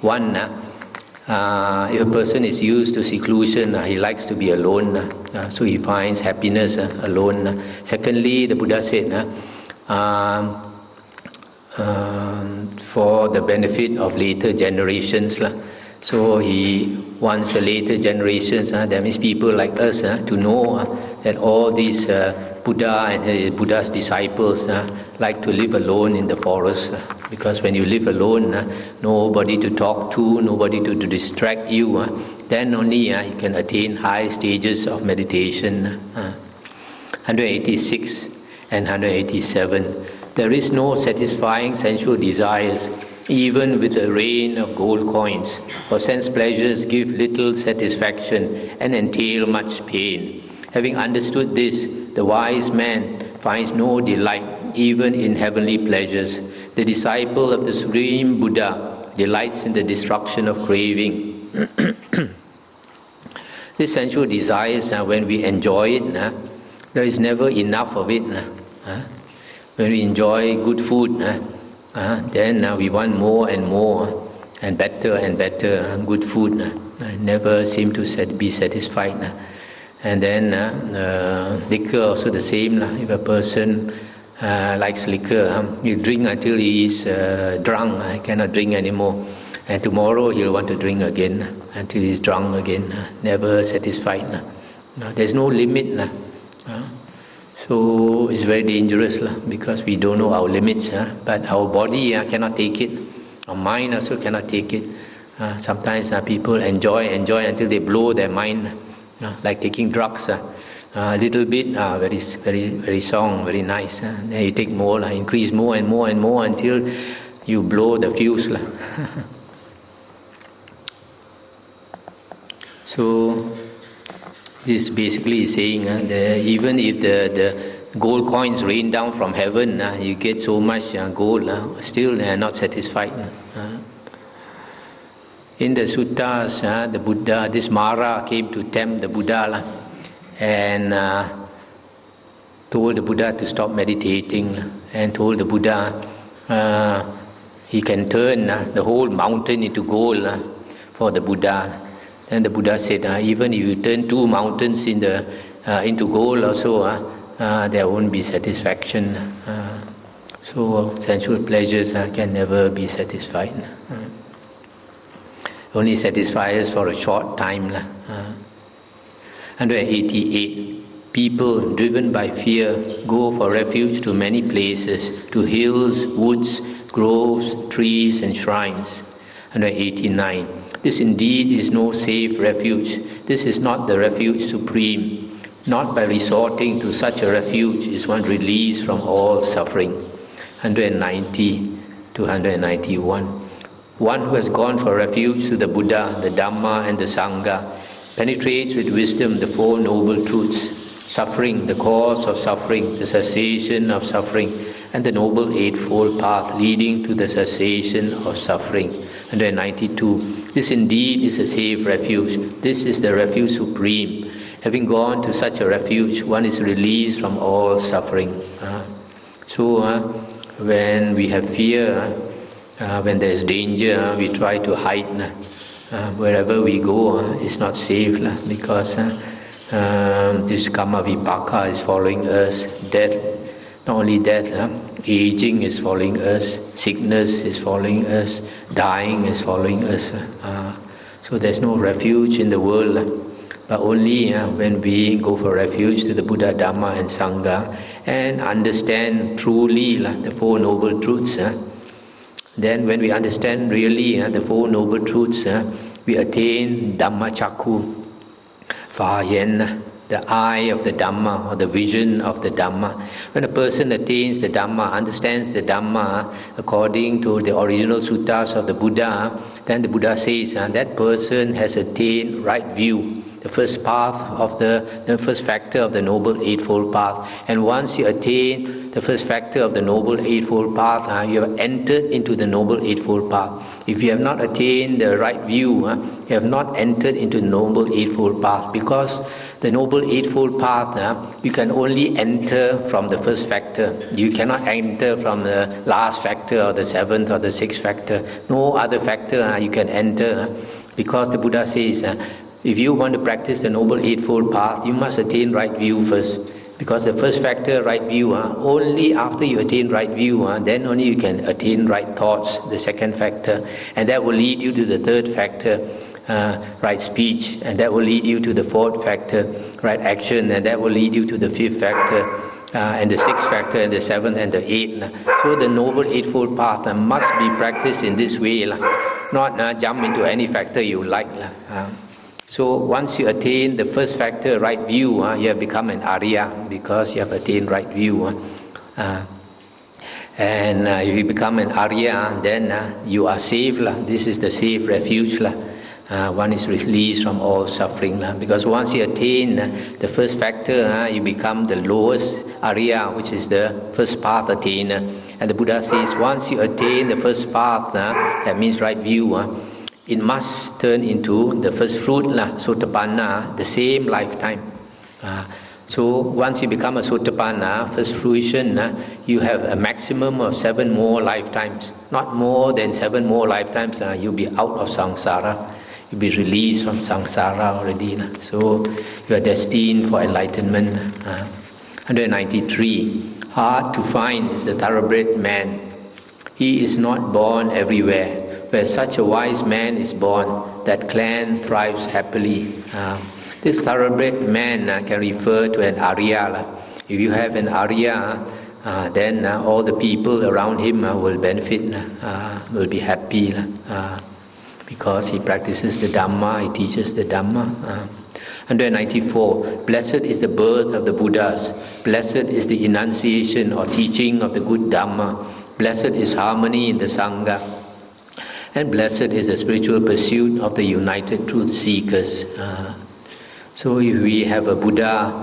One, if a person is used to seclusion, he likes to be alone, so he finds happiness alone. Secondly, the Buddha said, for the benefit of later generations. So he wants the later generations, that means people like us, to know that all these Buddha and Buddha's disciples like to live alone in the forest. Because when you live alone, nobody to talk to, nobody to distract you, then only you can attain high stages of meditation. 186 and 187. There is no satisfying sensual desires, even with a rain of gold coins, for sense pleasures give little satisfaction and entail much pain. Having understood this, the wise man finds no delight even in heavenly pleasures. The disciple of the Supreme Buddha delights in the destruction of craving. These sensual desires, when we enjoy it, there is never enough of it. When we enjoy good food, then we want more and more and better good food. Never seem to be satisfied. And then liquor also the same. If a person likes liquor, he drink until he is drunk, he cannot drink anymore. And tomorrow he'll want to drink again until he's drunk again. Never satisfied. There's no limit. So it's very dangerous because we don't know our limits. But our body cannot take it. Our mind also cannot take it. Sometimes people enjoy until they blow their mind, like taking drugs. A little bit, very strong, very nice. Then you take more, increase more and more and more until you blow the fuse. So this basically is saying that even if the gold coins rain down from heaven, you get so much gold, still they are not satisfied. In the suttas, the Buddha, this Mara came to tempt the Buddha and told the Buddha to stop meditating and told the Buddha he can turn the whole mountain into gold for the Buddha. And the Buddha said, even if you turn 2 mountains into gold also, there won't be satisfaction. So sensual pleasures can never be satisfied. Only satisfy us for a short time. 188. People driven by fear go for refuge to many places, to hills, woods, groves, trees and shrines. 189. This indeed is no safe refuge. This is not the refuge supreme. Not by resorting to such a refuge is one released from all suffering. 190 to 191. One who has gone for refuge to the Buddha, the Dhamma and the Sangha penetrates with wisdom the 4 noble truths: suffering, the cause of suffering, the cessation of suffering, and the Noble Eightfold Path leading to the cessation of suffering. 192. This indeed is a safe refuge. This is the refuge supreme. Having gone to such a refuge, one is released from all suffering. So when we have fear, when there is danger, we try to hide. Wherever we go, it's not safe because this karma vipaka is following us. Death, not only death, aging is following us, sickness is following us, dying is following us. So there's no refuge in the world, but only when we go for refuge to the Buddha, Dhamma and Sangha and understand truly the 4 noble truths. Then when we understand really the 4 noble truths, we attain Dhammachakku, Fayen, the eye of the Dhamma or the vision of the Dhamma. When a person attains the Dhamma, understands the Dhamma according to the original suttas of the Buddha, then the Buddha says that person has attained right view, the first path of the first factor of the Noble Eightfold Path. And once you attain the first factor of the Noble Eightfold Path, you have entered into the Noble Eightfold Path. If you have not attained the right view, you have not entered into the Noble Eightfold Path, because the Noble Eightfold Path, you can only enter from the first factor. You cannot enter from the last factor or the 7th or the 6th factor. No other factor you can enter, because the Buddha says, if you want to practice the Noble Eightfold Path, you must attain right view first. Because the first factor, right view, only after you attain right view, then only you can attain right thoughts, the 2nd factor. And that will lead you to the 3rd factor, right speech. And that will lead you to the 4th factor, right action. And that will lead you to the 5th factor, and the 6th factor, and the 7th and the 8th. So the Noble Eightfold Path must be practiced in this way, not jump into any factor you like. So once you attain the first factor, right view, you have become an Arya, because you have attained right view. And if you become an Arya, then you are safe. This is the safe refuge. One is released from all suffering. Because once you attain the first factor, you become the lowest Arya, which is the first path attainer. And the Buddha says, once you attain the first path, that means right view, it must turn into the first fruit, Sotapanna, the same lifetime. So once you become a Sotapanna, first fruition, you have a maximum of 7 more lifetimes. Not more than 7 more lifetimes, you'll be out of samsara. You'll be released from samsara already. So you are destined for enlightenment. 193. Hard to find is the thoroughbred man. He is not born everywhere. Where such a wise man is born, that clan thrives happily. This thoroughbred man can refer to an Arya. If you have an Arya, then all the people around him will benefit, will be happy, because he practices the Dhamma, he teaches the Dhamma. 194. Blessed is the birth of the Buddhas. Blessed is the enunciation or teaching of the good Dhamma. Blessed is harmony in the Sangha. And blessed is the spiritual pursuit of the united truth seekers. So if we have a Buddha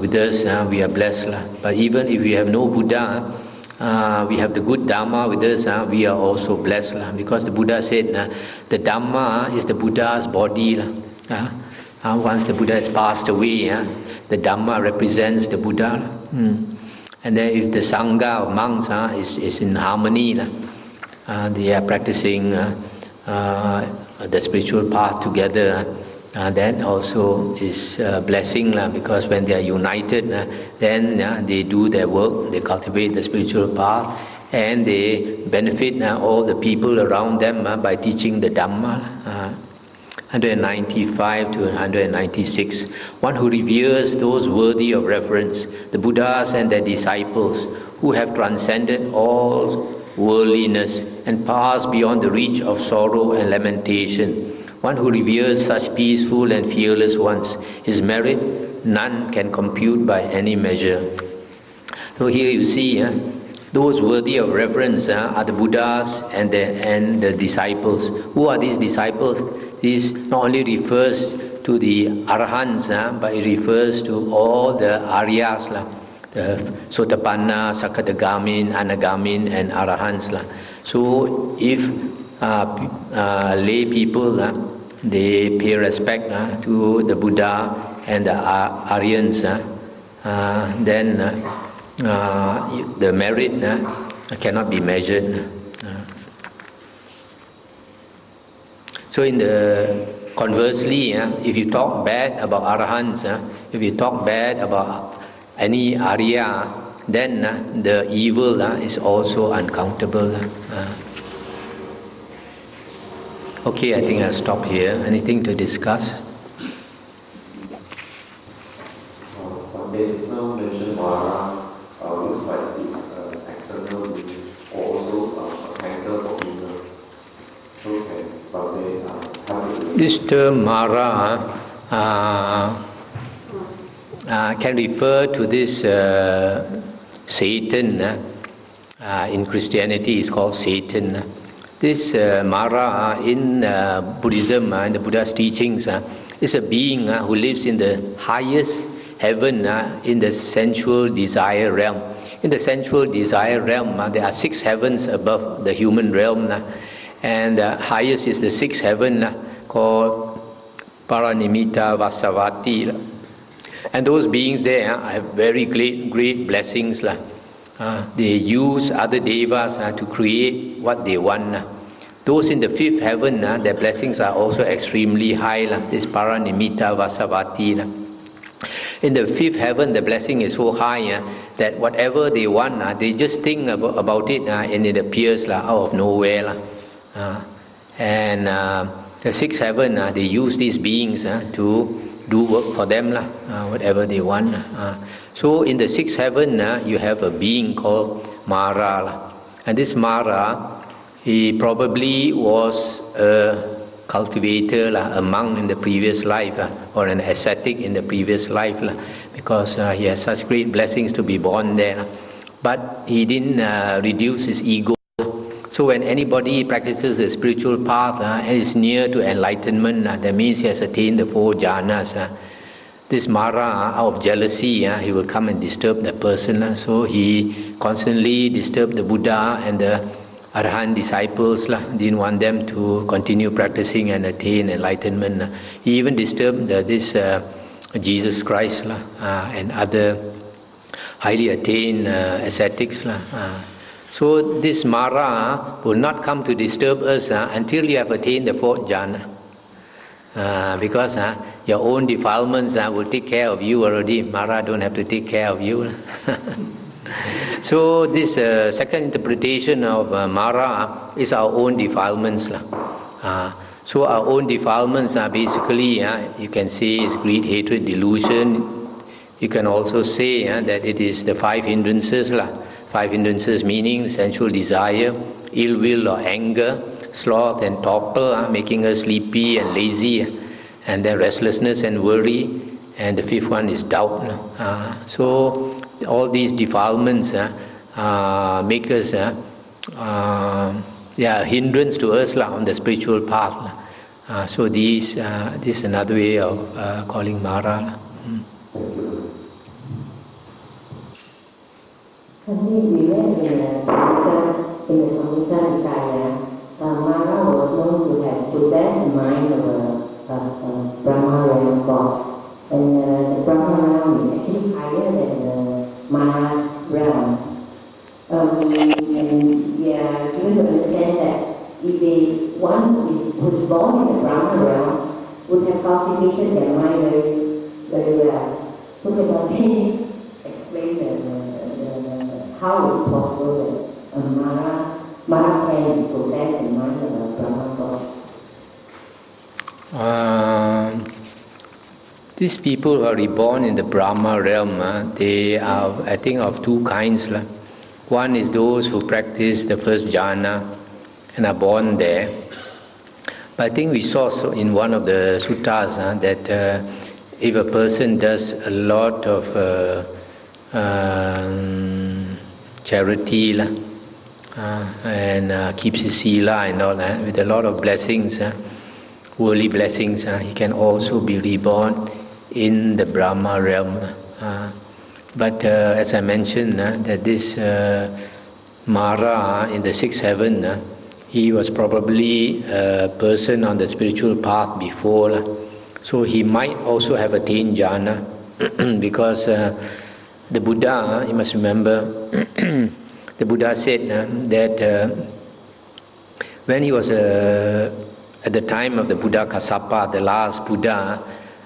with us, we are blessed. But even if we have no Buddha, we have the good Dhamma with us, we are also blessed. Because the Buddha said, the Dhamma is the Buddha's body. Once the Buddha has passed away, the Dhamma represents the Buddha. And then if the Sangha of monks is in harmony, they are practicing the spiritual path together, that also is a blessing, because when they are united, then they do their work, they cultivate the spiritual path, and they benefit all the people around them by teaching the Dhamma. 195 to 196. One who reveres those worthy of reverence, the Buddhas and their disciples, who have transcended all worldliness and passed beyond the reach of sorrow and lamentation. One who reveres such peaceful and fearless ones, his merit none can compute by any measure. So here you see, those worthy of reverence are the Buddhas and the disciples. Who are these disciples? This not only refers to the Arahants, but it refers to all the Aryas, the Sotapanna, Sakadagamin, Anagamin, and Arahants. So if lay people, they pay respect to the Buddha and the Aryans, then the merit cannot be measured. So conversely, if you talk bad about Arahants, if you talk bad about any Arya, then the evil is also uncountable. Okay, I think I'll stop here. Anything to discuss? There is no mention Vihara. Looks like it's external meaning, or also a anchor for inner. Okay, but this term Mara can refer to this Satan. In Christianity is called Satan. This Mara in Buddhism, in the Buddha's teachings, is a being who lives in the highest heaven, in the sensual desire realm. In the sensual desire realm, there are 6 heavens above the human realm, and the highest is the 6th heaven, called Paranimita Vasavati. And those beings there have very great blessings. They use other devas to create what they want. Those in the 5th heaven, their blessings are also extremely high. This Paranimita Vasavati. In the 5th heaven, the blessing is so high that whatever they want, they just think about it, and it appears out of nowhere. And the 6th heaven, they use these beings to do work for them, whatever they want. So in the 6th heaven, you have a being called Mara. And this Mara, he probably was a cultivator, a monk in the previous life, or an ascetic in the previous life, because he has such great blessings to be born there. But he didn't reduce his ego. So when anybody practices the spiritual path and is near to enlightenment, that means he has attained the 4 jhanas. This Mara, out of jealousy, he will come and disturb the person. So he constantly disturbed the Buddha and the Arahant disciples, didn't want them to continue practicing and attain enlightenment. He even disturbed this Jesus Christ and other highly attained ascetics. So this Mara will not come to disturb us until you have attained the 4th jhana. Because your own defilements will take care of you already. Mara don't have to take care of you. So this second interpretation of Mara is our own defilements. So our own defilements are basically, you can say, is greed, hatred, delusion. You can also say that it is the 5 hindrances. 5 hindrances meaning sensual desire, ill will or anger, sloth and torpor, making us sleepy and lazy, and then restlessness and worry, and the 5th one is doubt. So all these defilements make us hindrance to us on the spiritual path. So this is another way of calling Mara. คำที่we read in the Samhita Nikaya, Mara was known to have possessed the mind of Brahma realm god, and the Brahma realm is actually higher than the Mara's realm. Given to understand that if one who is born in the Brahma realm would have cultivated their mind very, very well, so can explain how it's possible that Mara can possess the mind of a Brahma god? These people who are reborn in the Brahma realm, they are, I think, of 2 kinds. One is those who practice the first jhana and are born there. But I think we saw in one of the suttas that if a person does a lot of charity and keeps his sila and all that, with a lot of blessings, worldly blessings, he can also be reborn in the Brahma realm. But as I mentioned, that this Mara in the 6th heaven, he was probably a person on the spiritual path before. So he might also have attained jhana because the Buddha, you must remember, the Buddha said that when he was at the time of the Buddha Kassapa, the last Buddha,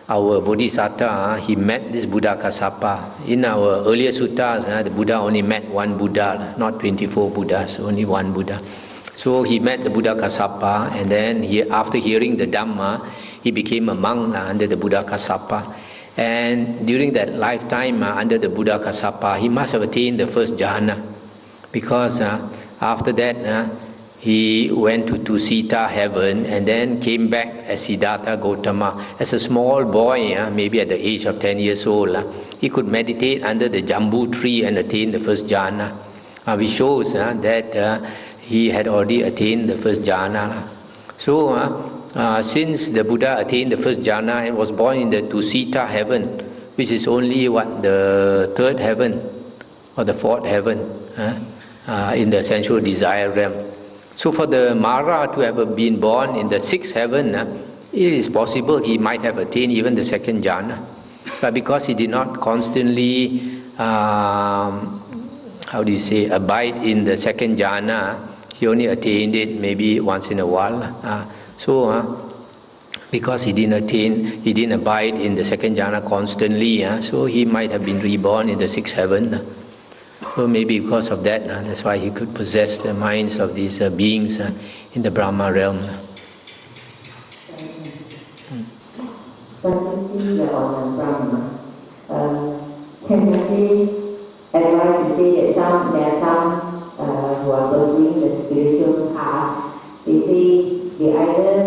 our Bodhisattva, he met this Buddha Kassapa. In our earlier suttas, the Buddha only met 1 Buddha, not 24 Buddhas, only 1 Buddha. So he met the Buddha Kassapa, and then after hearing the Dhamma, he became a monk under the Buddha Kassapa. And during that lifetime under the Buddha Kassapa, he must have attained the first jhana, because after that he went to Tusita heaven and then came back as Siddhartha Gotama. As a small boy, maybe at the age of 10 years old, he could meditate under the jambu tree and attain the first jhana, which shows that he had already attained the first jhana. So since the Buddha attained the first jhana and was born in the Tusita heaven, which is only the 3rd heaven or the 4th heaven in the sensual desire realm. So for the Mara to have been born in the 6th heaven, it is possible he might have attained even the 2nd jhana. But because he did not constantly, abide in the 2nd jhana, he only attained it maybe once in a while. Because he didn't abide in the 2nd jhana constantly, so he might have been reborn in the 6th heaven. So maybe because of that, that's why he could possess the minds of these beings in the Brahma realm. Tendency, I'd like to say that there are some who are pursuing the spiritual path. They say they either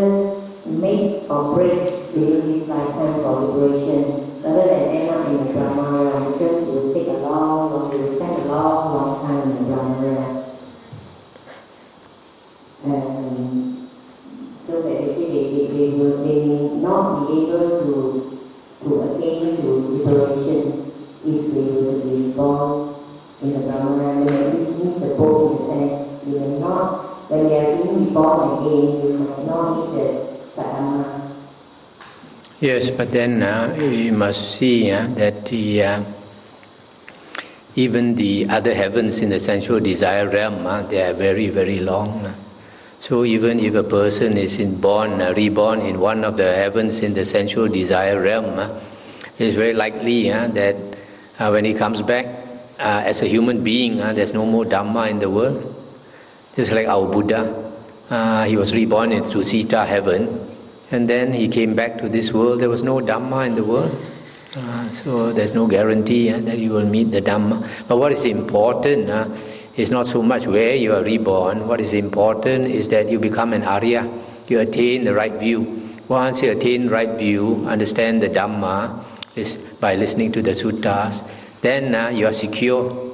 make or break during this lifetime for liberation, rather than end up in the Brahma realm, because it will take a long time in the Brahma realm. So that they say they may not be able to attain to liberation if they will be born in the Brahma realm. They may miss the boat in the sense they may not, when they are being born again, they might not meet the sadhana. Yes, but then we must see that even the other heavens in the sensual desire realm, they are very, very long. So even if a person is reborn in one of the heavens in the sensual desire realm, it's very likely that when he comes back as a human being, there's no more Dhamma in the world. Just like our Buddha. he was reborn into Sita heaven, and then he came back to this world. There was no Dhamma in the world. So there's no guarantee that you will meet the Dhamma. But what is important is not so much where you are reborn. What is important is that you become an Arya. You attain the right view. Once you attain the right view, understand the Dhamma is by listening to the suttas, then you are secure.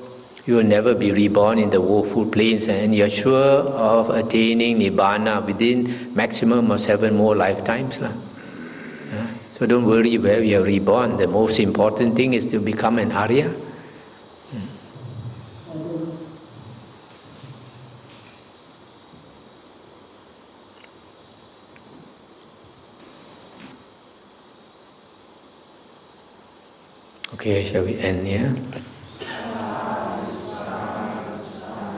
You will never be reborn in the woeful plains, and you are sure of attaining Nibbana within maximum of 7 more lifetimes. So don't worry where you are reborn. The most important thing is to become an Arya. Okay, shall we end here?